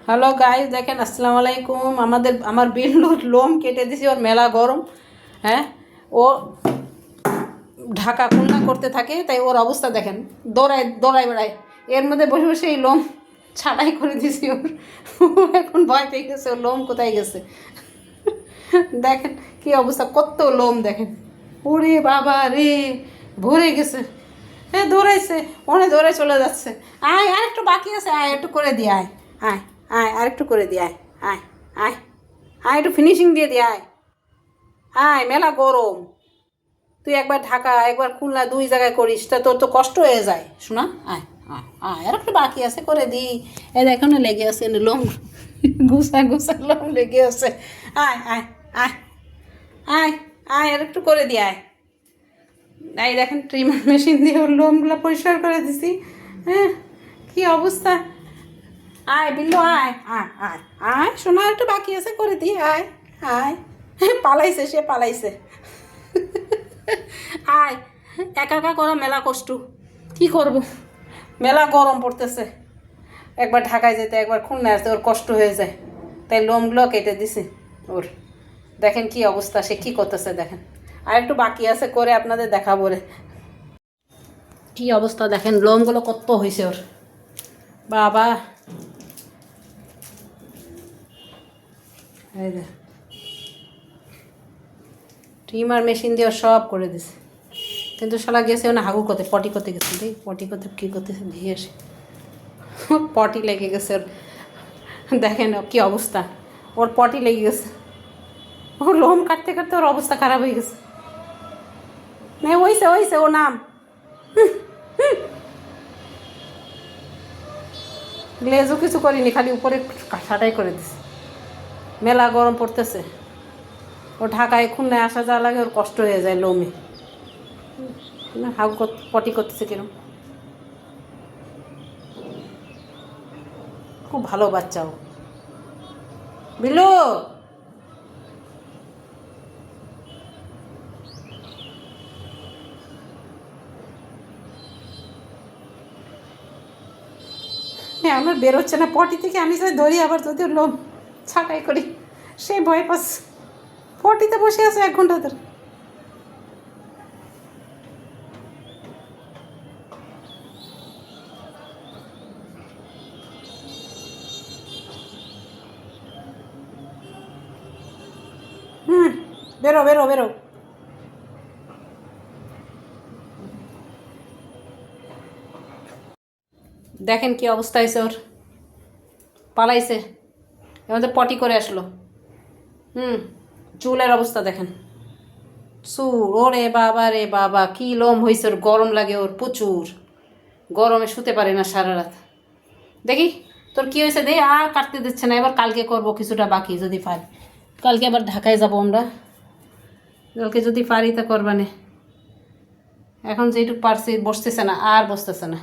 Hello guys, দেখেন আসসালামু আলাইকুম। আমার বিল্লুর লোম কেটে দিছি, ওর মেলা গরম। হ্যাঁ, ও ঢাকা খুলনা করতে থাকে, তাই ওর অবস্থা দেখেন, দৌড়ায় বেড়ায়। এর মধ্যে বসে বসে এই লোম ছাটাই করে দিছি ওর। ও এখন ভয় পেয়ে গেছে, ওর লোম কোথায় গেছে। দেখেন কি অবস্থা, কত লোম দেখেন। ওরে বাবা রে, ভরে গেছে। হ্যাঁ, দৌড়াইছে, অনেক দৌড়ে চলে যাচ্ছে। আয়, আর একটু বাকি আছে, আয় একটু করে দিয়ে আয়। আয় আয়, আর একটু করে দিয়ে আয়। আয় আয় আয়, একটু ফিনিশিং দিয়ে দিয়ে আয়। আয়, মেলা গরম। তুই একবার ঢাকা একবার খুলনা, দুই জায়গায় করিস, তা তোর তো কষ্ট হয়ে যায় শোনা। আয় আয় আয়, আর একটু বাকি আছে, করে দিই। এখনো লেগে আছে লোম, গুছা গুছা লোম লেগে আছে। আয় আয় আয় আয় আয়, আর একটু করে দিয়ে আয়। এই দেখেন, ট্রিমার মেশিন দিয়ে ওর লোমগুলো পরিষ্কার করে দিছি। হ্যাঁ, কি অবস্থা। আয় বিল্লু, আয় আয় আয় আয়, শোনা একটু বাকি আছে, করে দিই। আয় আয়, পালাইছে, সে পালাইছে। আয়, একা একা করা মেলা কষ্ট, কি করব, মেলা গরম পড়তেছে। একবার ঢাকায় যেতে একবার খুলনা আসতে ওর কষ্ট হয়ে যায়, তাই লোমগুলো কেটে দিছি ওর। দেখেন কি অবস্থা, সে কী করতেছে দেখেন। আর একটু বাকি আছে, করে আপনাদের দেখাবো রে। কি অবস্থা দেখেন, লোমগুলো কত হয়েছে ওর, বাবা। এই দেখ, ট্রিমার মেশিন দিয়ে সব করে দিছে, কিন্তু শালা গেছে না হাগু করতে, পটি করতে গেছে। দেখ পটি করতে কী করতেছে, দিয়ে আসে, পটি লেগে গেছে ওর। দেখেন কি অবস্থা, ওর পটি লেগে গেছে। ও লোম কাটতে কাটতে ওর অবস্থা খারাপ হয়ে গেছে। ওইসে ও নাম, লেজও কিছু করিনি, খালি উপরে ছাটাই করে দিছে। মেলা গরম পড়তেছে, ও ঢাকায় খুলনায় আসা যাওয়া লাগে, ওর কষ্ট হয়ে যায় লোমে। হাগু পটি করতেছে কিরম, খুব ভালো বাচ্চা ও। বিলু, হ্যাঁ, আমার বেরোচ্ছে না পটি থেকে। আমি যদি ধরি আবার যদি লোম ছাটাই করি, সে ভয় পাচ্ছে। পটিতে বসে আছে 1 ঘন্টা ধরে। বেরো বেরো বেরো। দেখেন কি অবস্থা হয়েছে ওর, পালাইছে, এমন পটি করে আসলো। চুলের অবস্থা দেখেন, চুল, ওরে বাবা রে বাবা, কি লোম হয়েছে ওর। গরম লাগে ওর প্রচুর, গরমে শুতে পারে না সারা রাত। দেখি তোর কি হয়েছে, দে। আর কাটতে দিচ্ছে না, এবার কালকে করব, কিছুটা বাকি যদি পারি। কালকে আবার ঢাকায় যাব আমরা, কালকে যদি পারি তা করবানে। এখন যেটুকু পারছি, বসতেছে না, আর বসতেছে না।